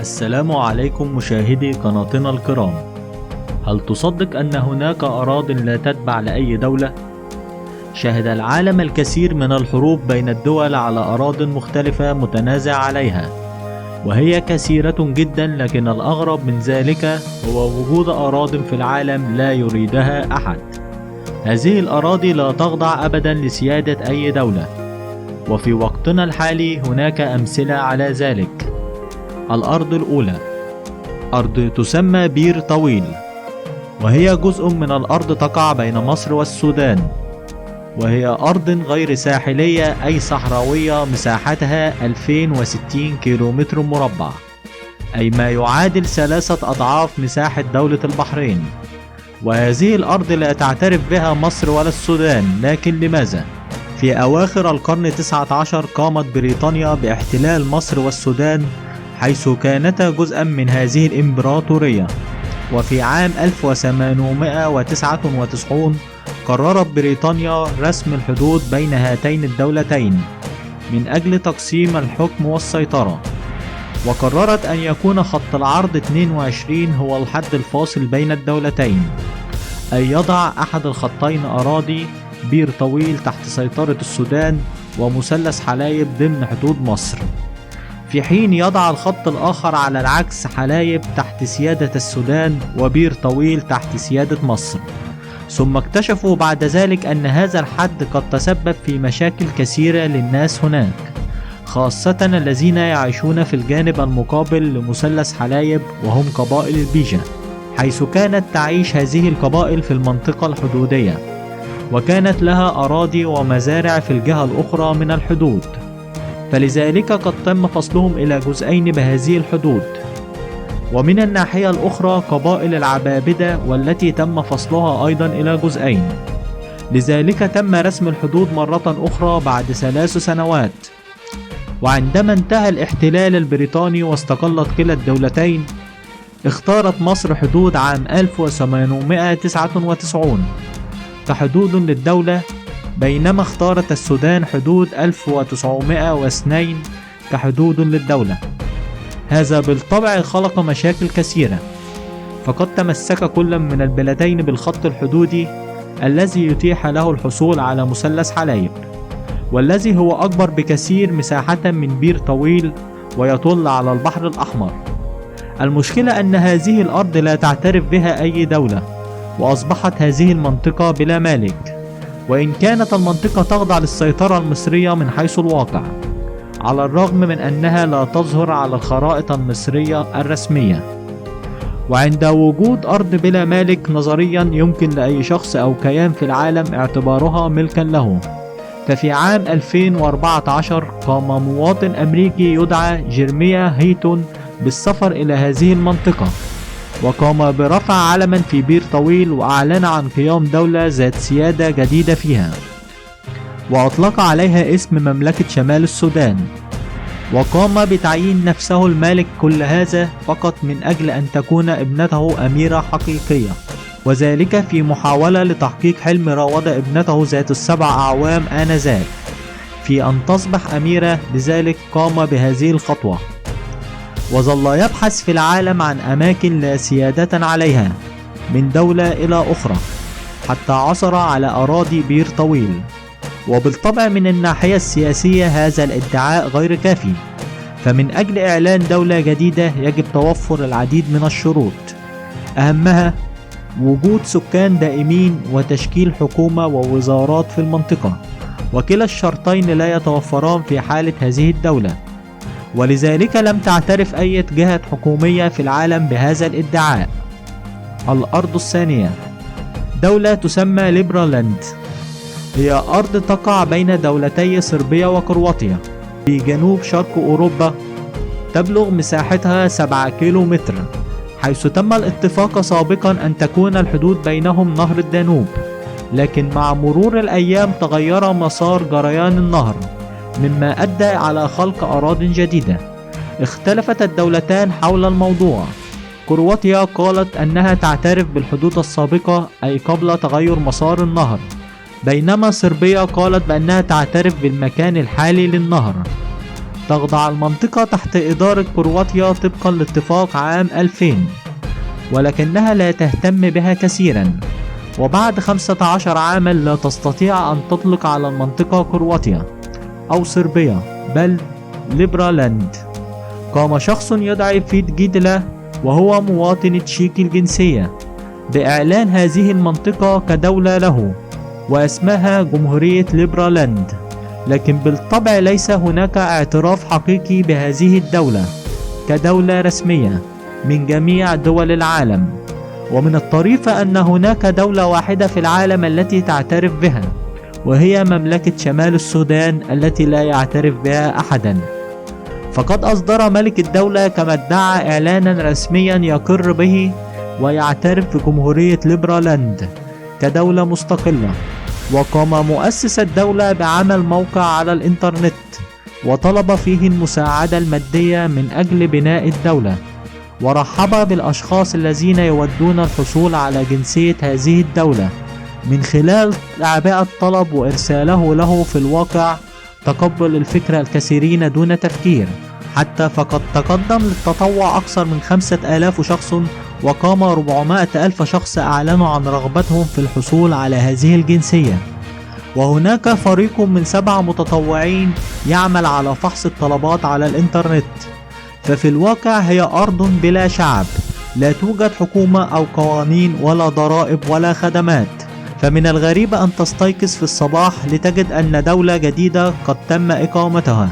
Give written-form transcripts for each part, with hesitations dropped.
السلام عليكم مشاهدي قناتنا الكرام. هل تصدق أن هناك أراضٍ لا تتبع لأي دولة؟ شهد العالم الكثير من الحروب بين الدول على أراضٍ مختلفة متنازع عليها، وهي كثيرة جدا، لكن الأغرب من ذلك هو وجود أراضٍ في العالم لا يريدها أحد. هذه الأراضي لا تخضع أبدا لسيادة أي دولة، وفي وقتنا الحالي هناك أمثلة على ذلك. الأرض الأولى، أرض تسمى بير طويل، وهي جزء من الأرض تقع بين مصر والسودان، وهي أرض غير ساحلية أي صحراوية، مساحتها 2060 كيلومتر مربع، أي ما يعادل 3 أضعاف مساحة دولة البحرين. وهذه الأرض لا تعترف بها مصر ولا السودان، لكن لماذا؟ في أواخر القرن 19 قامت بريطانيا باحتلال مصر والسودان، حيث كانتا جزءا من هذه الإمبراطورية. وفي عام 1899 قررت بريطانيا رسم الحدود بين هاتين الدولتين من أجل تقسيم الحكم والسيطرة، وقررت أن يكون خط العرض 22 هو الحد الفاصل بين الدولتين، أي يضع أحد الخطين أراضي بير طويل تحت سيطرة السودان ومثلث حلايب ضمن حدود مصر، في حين يضع الخط الآخر على العكس حلايب تحت سيادة السودان وبير طويل تحت سيادة مصر. ثم اكتشفوا بعد ذلك أن هذا الحد قد تسبب في مشاكل كثيرة للناس هناك، خاصة الذين يعيشون في الجانب المقابل لمثلث حلايب، وهم قبائل البيجا، حيث كانت تعيش هذه القبائل في المنطقة الحدودية، وكانت لها أراضي ومزارع في الجهة الأخرى من الحدود، فلذلك قد تم فصلهم إلى جزئين بهذه الحدود. ومن الناحية الأخرى قبائل العبابدة، والتي تم فصلها أيضا إلى جزئين، لذلك تم رسم الحدود مرة أخرى بعد 3 سنوات. وعندما انتهى الاحتلال البريطاني واستقلت كلا الدولتين، اختارت مصر حدود عام 1899 كحدود للدولة، بينما اختارت السودان حدود 1902 كحدود للدولة. هذا بالطبع خلق مشاكل كثيرة، فقد تمسك كل من البلدين بالخط الحدودي الذي يتيح له الحصول على مثلث حلايب، والذي هو أكبر بكثير مساحة من بير طويل ويطل على البحر الأحمر. المشكلة أن هذه الأرض لا تعترف بها أي دولة، وأصبحت هذه المنطقة بلا مالك، وإن كانت المنطقة تخضع للسيطرة المصرية من حيث الواقع، على الرغم من أنها لا تظهر على الخرائط المصرية الرسمية. وعند وجود أرض بلا مالك، نظريا يمكن لأي شخص أو كيان في العالم اعتبارها ملكا له. ففي عام 2014 قام مواطن أمريكي يدعى جيرميا هيتون بالسفر إلى هذه المنطقة، وقام برفع علما في بير طويل، وأعلن عن قيام دولة ذات سيادة جديدة فيها، وأطلق عليها اسم مملكة شمال السودان، وقام بتعيين نفسه المالك. كل هذا فقط من أجل أن تكون ابنته أميرة حقيقية، وذلك في محاولة لتحقيق حلم راود ابنته ذات ال7 أعوام آنذاك في أن تصبح أميرة. لذلك قام بهذه الخطوة، وظل يبحث في العالم عن أماكن لا سيادة عليها من دولة إلى أخرى، حتى عثر على أراضي بير طويل. وبالطبع من الناحية السياسية هذا الادعاء غير كافي، فمن أجل إعلان دولة جديدة يجب توفر العديد من الشروط، أهمها وجود سكان دائمين وتشكيل حكومة ووزارات في المنطقة، وكلا الشرطين لا يتوفران في حالة هذه الدولة، ولذلك لم تعترف أي جهة حكومية في العالم بهذا الادعاء. الأرض الثانية، دولة تسمى ليبرالاند، هي أرض تقع بين دولتي صربيا وكرواتيا في جنوب شرق أوروبا، تبلغ مساحتها 7 كيلومتر، حيث تم الاتفاق سابقا أن تكون الحدود بينهم نهر الدانوب، لكن مع مرور الأيام تغير مسار جريان النهر، مما أدى على خلق أراضٍ جديدة. اختلفت الدولتان حول الموضوع. كرواتيا قالت أنها تعترف بالحدود السابقة، أي قبل تغير مسار النهر، بينما صربيا قالت بأنها تعترف بالمكان الحالي للنهر. تخضع المنطقة تحت إدارة كرواتيا طبقا لاتفاق عام 2000، ولكنها لا تهتم بها كثيرا، وبعد 15 عاما لا تستطيع أن تطلق على المنطقة كرواتيا أو صربيا بل ليبرالاند. قام شخص يدعي فيد جيدلا وهو مواطن تشيكي الجنسية بإعلان هذه المنطقة كدولة له واسمها جمهورية ليبرالاند، لكن بالطبع ليس هناك اعتراف حقيقي بهذه الدولة كدولة رسمية من جميع دول العالم. ومن الطريف أن هناك دولة واحدة في العالم التي تعترف بها، وهي مملكة شمال السودان التي لا يعترف بها أحدا. فقد أصدر ملك الدولة كما ادعى إعلانا رسميا يقر به ويعترف بجمهورية ليبرالاند كدولة مستقلة، وقام مؤسس الدولة بعمل موقع على الإنترنت وطلب فيه المساعدة المادية من أجل بناء الدولة، ورحب بالأشخاص الذين يودون الحصول على جنسية هذه الدولة من خلال إعباء الطلب وإرساله له. في الواقع تقبل الفكرة الكثيرين دون تفكير، حتى فقد تقدم للتطوع أكثر من 5000 شخص، وقام 400,000 شخص أعلنوا عن رغبتهم في الحصول على هذه الجنسية. وهناك فريق من 7 متطوعين يعمل على فحص الطلبات على الإنترنت. ففي الواقع هي أرض بلا شعب، لا توجد حكومة أو قوانين ولا ضرائب ولا خدمات. فمن الغريب أن تستيقظ في الصباح لتجد أن دولة جديدة قد تم إقامتها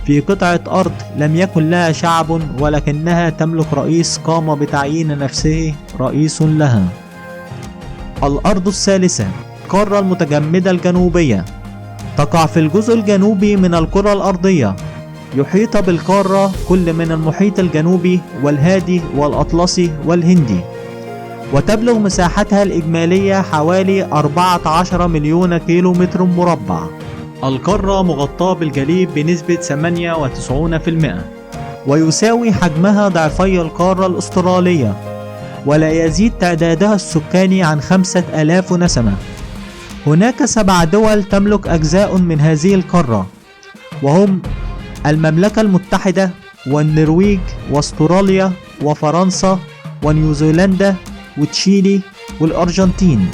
في قطعة أرض لم يكن لها شعب، ولكنها تملك رئيس قام بتعيين نفسه رئيس لها. الأرض الثالثة، القارة المتجمدة الجنوبية، تقع في الجزء الجنوبي من الكرة الأرضية، يحيط بالقارة كل من المحيط الجنوبي والهادي والأطلسي والهندي، وتبلغ مساحتها الإجمالية حوالي 14 مليون كيلومتر مربع. القارة مغطاة بالجليد بنسبة 98%، ويساوي حجمها ضعفي القارة الأسترالية، ولا يزيد تعدادها السكاني عن 5000 نسمة. هناك 7 دول تملك أجزاء من هذه القارة، وهم المملكة المتحدة والنرويج واستراليا وفرنسا ونيوزيلندا وتشيلي والأرجنتين.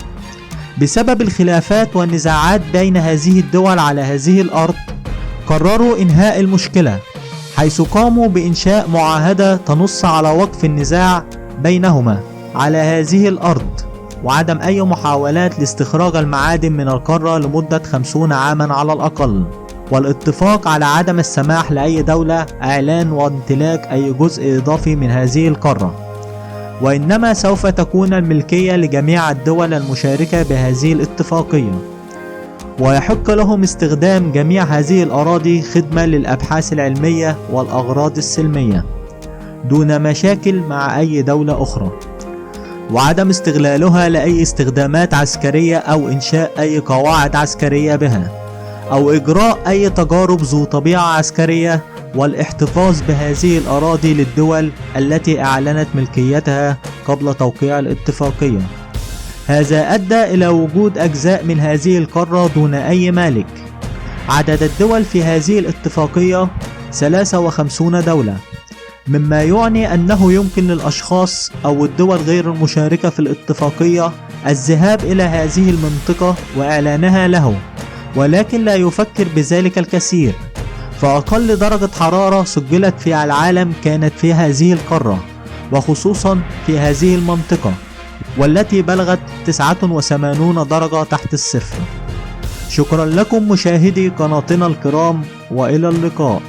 بسبب الخلافات والنزاعات بين هذه الدول على هذه الأرض، قرروا إنهاء المشكلة، حيث قاموا بإنشاء معاهدة تنص على وقف النزاع بينهما على هذه الأرض، وعدم أي محاولات لاستخراج المعادن من القارة لمدة 50 عاما على الأقل، والاتفاق على عدم السماح لأي دولة إعلان وامتلاك أي جزء إضافي من هذه القارة، وإنما سوف تكون الملكية لجميع الدول المشاركة بهذه الاتفاقية، ويحق لهم استخدام جميع هذه الأراضي خدمة للأبحاث العلمية والأغراض السلمية دون مشاكل مع أي دولة أخرى، وعدم استغلالها لأي استخدامات عسكرية أو إنشاء أي قواعد عسكرية بها أو إجراء أي تجارب ذو طبيعة عسكرية، والاحتفاظ بهذه الأراضي للدول التي أعلنت ملكيتها قبل توقيع الاتفاقية. هذا أدى إلى وجود أجزاء من هذه القارة دون أي مالك. عدد الدول في هذه الاتفاقية 53 دولة، مما يعني أنه يمكن للأشخاص أو الدول غير المشاركة في الاتفاقية الذهاب إلى هذه المنطقة وإعلانها له، ولكن لا يفكر بذلك الكثير. فأقل درجة حرارة سجلت في العالم كانت في هذه القارة، وخصوصا في هذه المنطقة، والتي بلغت 89 درجة تحت الصفر. شكرا لكم مشاهدي قناتنا الكرام، وإلى اللقاء.